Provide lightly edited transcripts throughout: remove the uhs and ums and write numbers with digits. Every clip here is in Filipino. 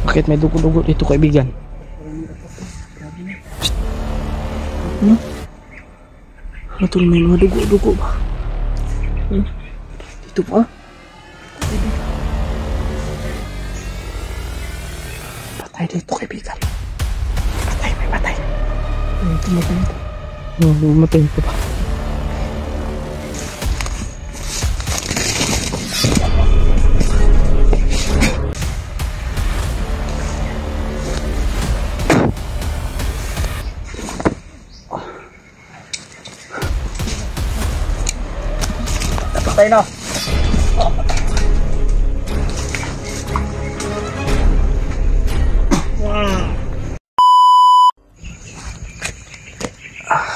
Bakit may dugo-dugo dito kaibigan? Ano? Ano tol, may mga dugo-dugo ba? Dito pa? Patay dito kaibigan. Patay, may patay. Ito matay ito. Matay ito pa. Patay na.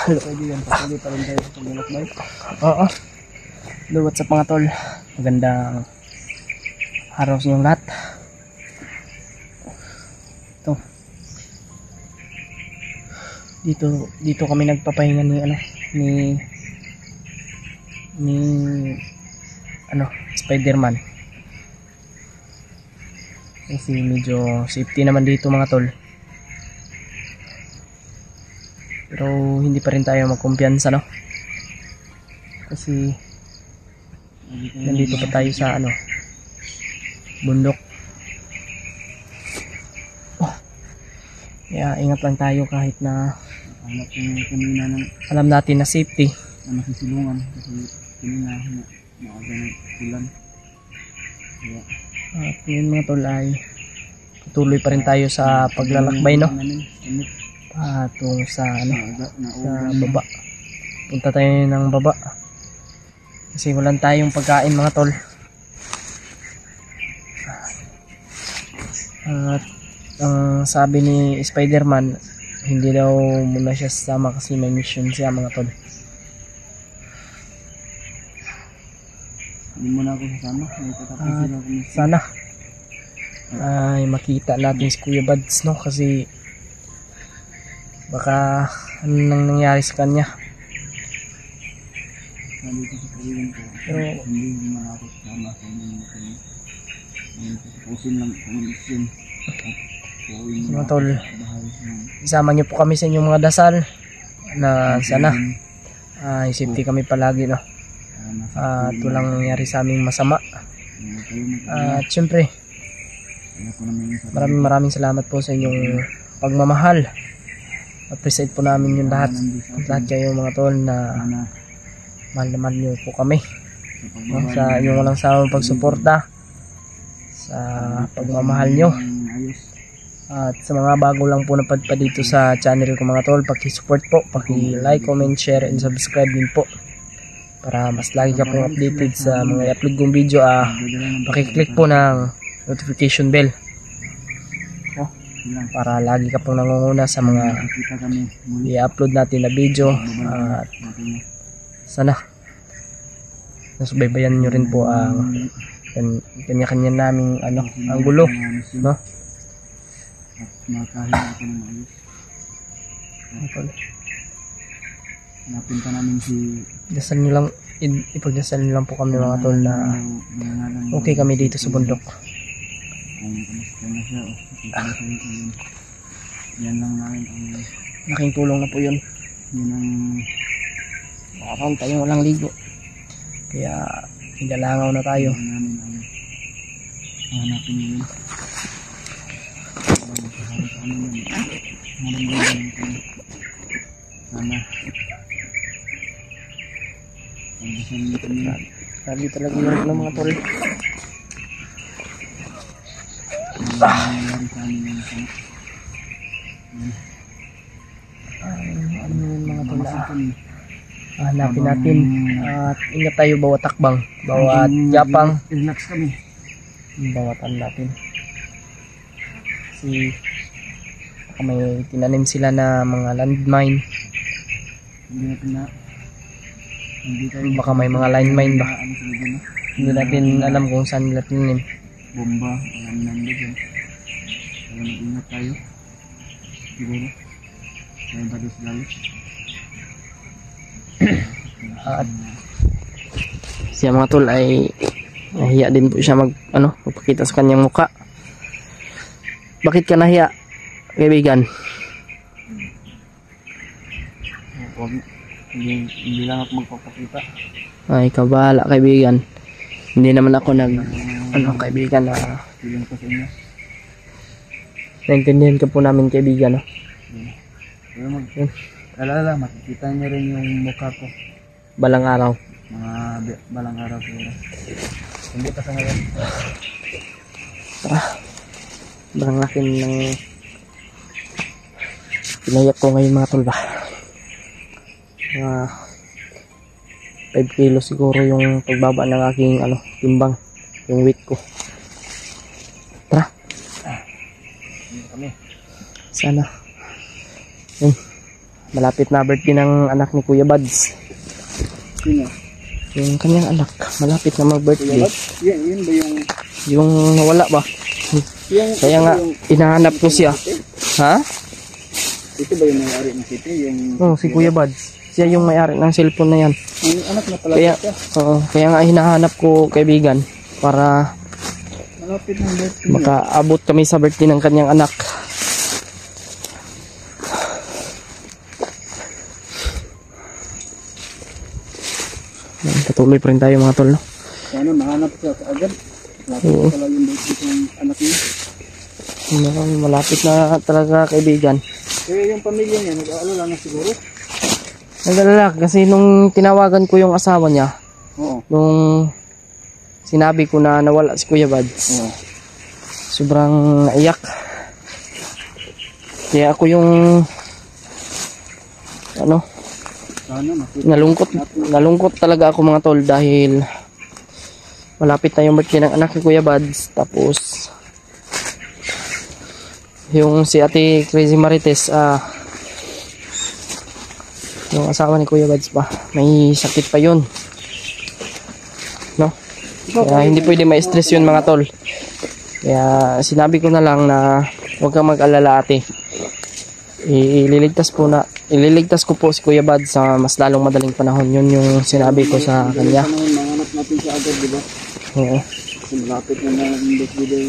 Hello kaibigan, patuloy pa rin tayo sa paglalakbay. Oo. Hello, what's up mga tol? Magandang araw sa inyong lahat. Ito. Dito kami nagpapahinga ni Spider-Man. Kasi medyo safety naman dito mga tol. Pero hindi pa rin tayo magkumpiyansa, no? Kasi nandito pa tayo sa bundok. Kaya ingat lang tayo kahit na alam natin na safety. Nasisilungan kasi kanina maaga ng ulan. At yun mga tol ay patuloy pa rin tayo sa paglalakbay, no? Patung sa baba. Punta tayo ng baba kasi walang tayong pagkain mga tol. At ang sabi ni Spider-Man, hindi daw muna siya sasama kasi may mission siya mga tol. Hindi mo na ako sasama. Sana ay makita natin si Kuya Buds, no? Kasi baka ano nang nangyari sa kanya. Pero hindi mo na ako sasama sa inyo. Pusin lang ang mission. Mga tol, isama nyo po kami sa inyong mga dasal na sana safety kami palagi, no? At walang nangyari sa aming masama. At syempre maraming salamat po sa inyong pagmamahal. Appreciate po namin yung lahat kayo mga tol na mahal naman nyo po kami, no? Sa inyong walang sawang pagsuporta, sa pagmamahal nyo. At sa mga bago lang po napadpad dito sa channel ko mga tol, paki-support po, paki-like, comment, share, and subscribe din po para mas lagi ka pong updated sa mga i-upload kong video. Paki-click po ng notification bell, para lagi ka pong nangunguna sa mga i-upload natin na video. At sana nasubaybayan nyo rin po ang kanya-kanya naming ang gulo, no? Makahin ako ng ayos. Hanapin pa namin si dasal nyo lang, ipagdasal nyo lang po kami mga tol na okay kami dito sa bundok. Kung kamusta na siya yan lang namin ang laking tulong na po yun. Yun ang makakaroon tayong walang ligo, kaya hinalangaw na tayo. namin ang hanapin yun. Sana Grabe talaga yung mga tol. Ano yun mga tol, hanapin natin at ingat tayo bawat takbang, bawat yapang, relax kami, bawatan natin. Kasi baka may tinanim sila na mga landmine, baka may mga landmine ba, hindi natin alam kung saan nila tinanim. Bomba, alam namin dyan. Kaya mag-ingat tayo siguro kaya tayo sa lalit. At siya mga tol ay nahiya din po siya magpakita sa kanyang mukha. Bakit ka nahiya, kaibigan? Huwag, hindi lang ako magpapakita. Ay, kabahala, kaibigan. Hindi naman ako kaibigan na Feeling ko sa inyo. naintindihan ka po namin, kaibigan, no? Pero alala, makikita niyo rin yung mukha ko. Balang araw. Mga balang araw siguro. Hindi pa sa ngayon. Sobrang laki ng pinayak ko ngayon, mga tol ba. Mga 5 kilo siguro yung pagbaba ng aking timbang, yung weight ko. Tara. Kami. Sana. Yun. Malapit na birthday ng anak ni Kuya Bads. Sino? Yung kanyang anak, malapit na mag-birthday. Yun ba yung... Yung nawala ba? Kaya nga, inahanap ko siya. Ha? Ito ba yung may-ari ng city? Oo, si Kuya Bads. Siya yung may-ari ng cellphone na yan. Yung anak na pala Kaya, siya. kaya nga hinahanap ko, kaibigan, para Malapit ng birthday niya. makaabot kami sa birthday ng kanyang anak. Patuloy pa rin tayo, mga tol, no? Sana mahanap siya agad. Malapit Oo. pala yung birthday ng anak niya. Malapit na talaga, kaibigan. Kaya yung pamilya niya, nag-aalala na siguro. Nag-alala kasi nung tinawagan ko yung asawa niya, Oo. nung sinabi ko na nawala si Kuya Bads, Oo. sobrang naiyak. Kaya ako yung Sana makita. nalungkot talaga ako, mga tol, dahil malapit na yung birthday ng anak ni Kuya Bads. Tapos yung si Ate Crazy Marites, yung asawa ni Kuya Bads pa, may sakit pa yun, no? Kaya hindi pwede ma-stress yun, mga tol. Kaya sinabi ko na lang na huwag kang mag-alala, ate. Ililigtas ko po si Kuya Bad sa mas lalong madaling panahon. Yun yung sinabi ko sa kanya. Mahanap natin siya agad, di ba? Oo. Kasi malapit na ng birthday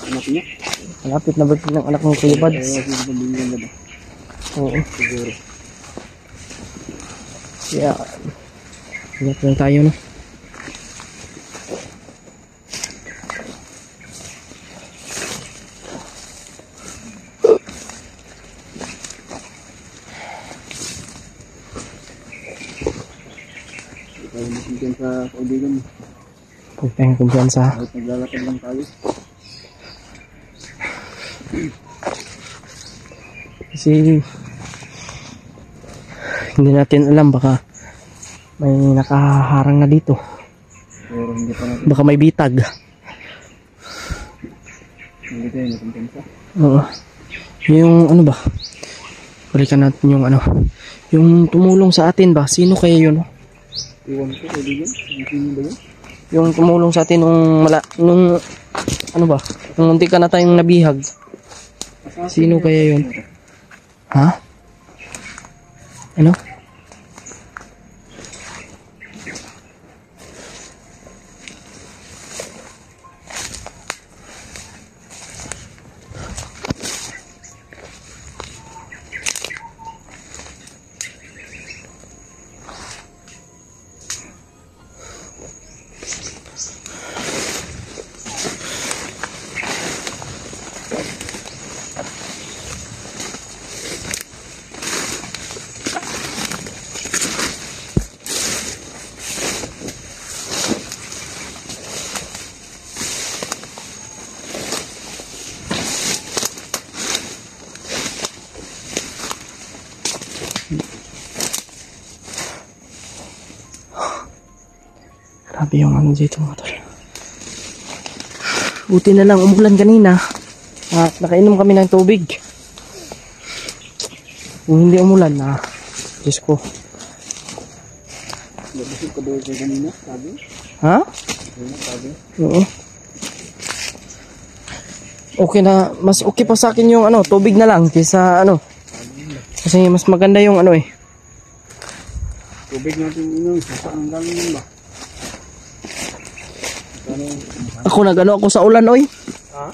anak niya. Malapit na birthday ng anak ng Kuya Bad. Kaya kasi pamilya na ba? Oo. Siguro. Kaya ingat lang tayo, no? Kaya masintin sa kaibigan. Huwag tayong kumpiyansa. Kahit naglalakad lang tayo. Kasi hindi natin alam, baka may nakaharang na dito. Pero hindi pa natin. Baka may bitag. Hindi tayo nakumpensa. Oo. Yung ba? Balikan natin yung yung tumulong sa atin ba? Sino kaya yun? Iwan ko kaibigan. Sino ba yun? Yung tumulong sa atin nung nung munti ka na tayong nabihag. Sino kaya yun? Ha? Ano? Grabe yung dito, mga tol. Buti na lang umulan kanina at nakainom kami ng tubig. Kung hindi umulan Diyos ko. Nabusog ka ba yung kanina? Sabi? Ha? Sabi? Oo. Okay na, mas okay pa sa akin yung tubig na lang kaysa kasi mas maganda yung Tubig natin inom. Saan galing yun ba? Ako ako sa ulan, oy. Ha?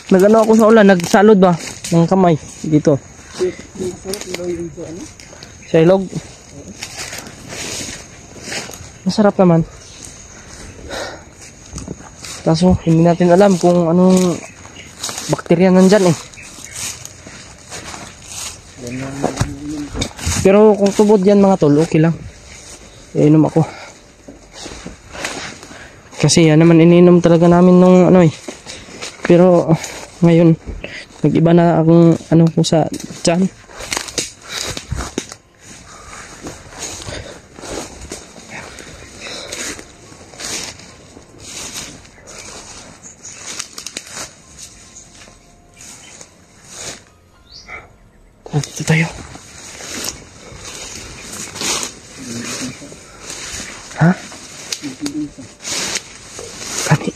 Nagano ako sa ulan, nagsalod ba ng kamay dito. Masarap daw yung sa ano? Sa ilog. Masarap naman. Kaso hindi natin alam kung anong bakterya nandyan eh. Pero kung tubod yan mga tol, okay lang. Iinom ako. Kasi yan naman ininom talaga namin nung ano eh. Pero ngayon nag-iba na akong ano ko sa tiyan. Dito tayo. Ha? Kani.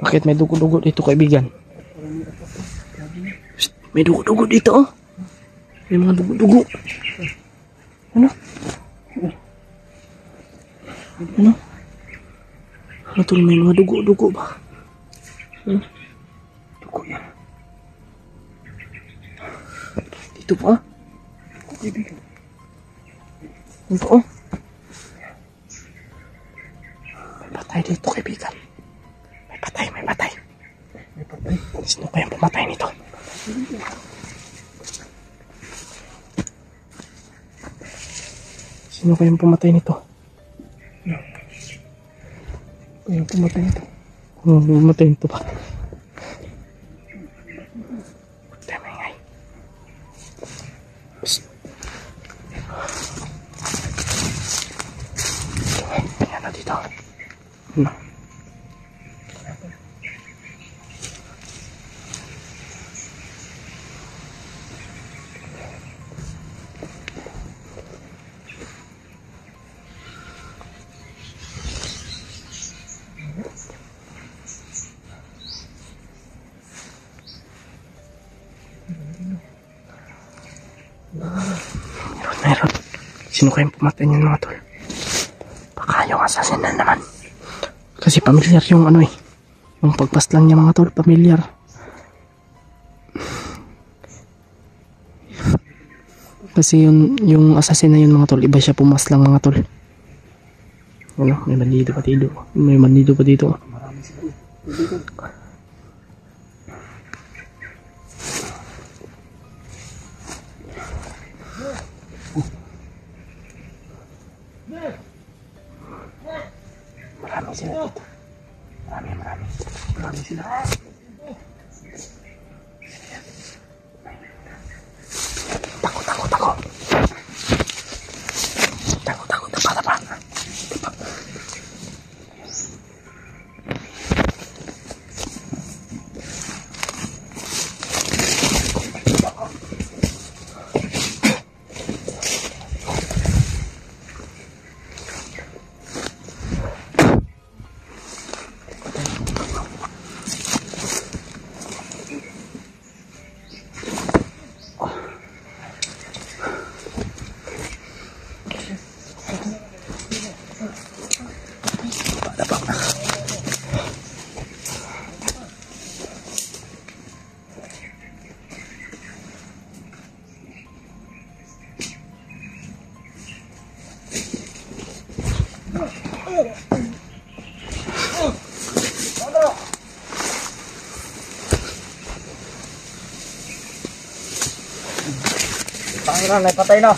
Bakit may dugo-dugo dito kaibigan? Shh, may dugo-dugo dito oh. May mga dugo-dugo. Ano? Ano? Ano to, may mga dugo-dugo ba? Dugo yan. Dito pa? Ito oh. May patay dito kaibigan. May patay. Sino kaya pumatay nito? Sino kaya pumatay nito? Kaya pumatay nito? Pumatay nito ba? Pumatay mo ingay. Psst. Ayan na dito. Ano? Meron. Sino kayang pumatay niyan mga tol? Baka yung assassin na naman. Kasi pamilyar yung ano eh. Yung pagpaslang niya mga tol, pamilyar. Kasi yung assassin na yun mga tol, iba siya pumaslang mga tol. Ano, may bandido pa dito. May bandido pa dito. Marami sila. Marami sila dito. Marami sila. Takot. Tapa. Pangiran, may patay na.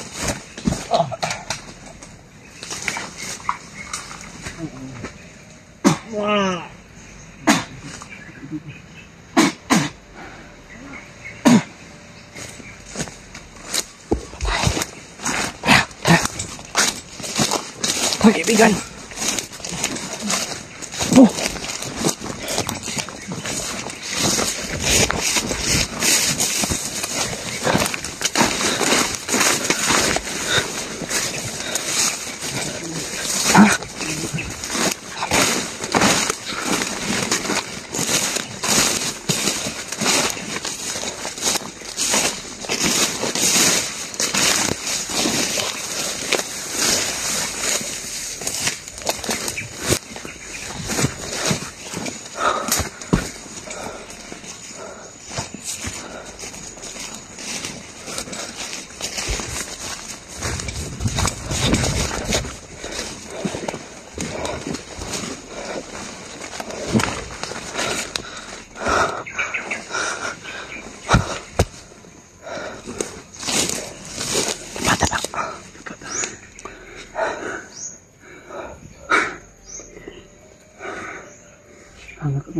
Kaibigan. Oh.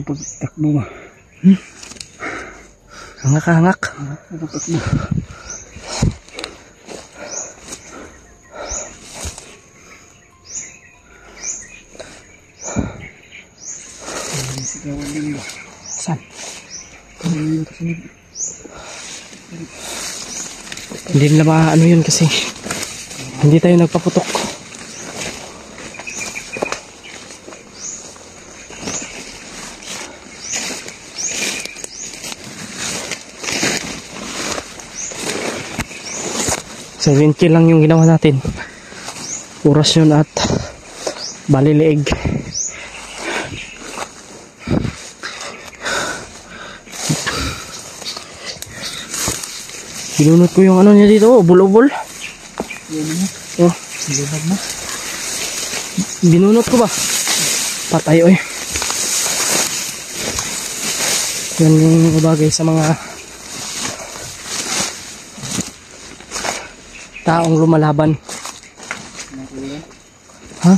pagtakbo ba? Hangak-hangak. Pagtakbo. Sigawan din ba? Saan? Yung kasunod. Hindi nila maano yun kasi hindi tayo nagpaputok. Seven kill lang yung ginawa natin. Oras yun at baliliig. Binunot ko yung ano niya dito, ubol-ubol. Oh, Silubag mo. binunot ko ba? Patay oy. Yan yung bagay sa mga taong lumalaban. Ha?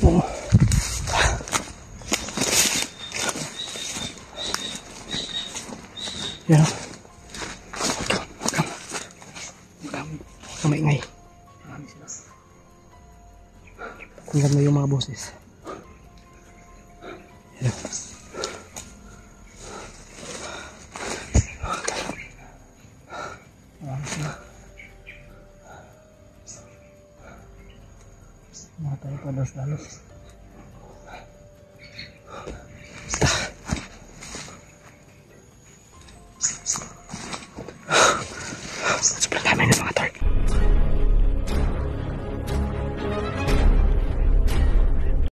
Oo. Yan. Kamay-ngay. Tingnan mo yung mga boses. Yan. Matay pa dalos-dalos.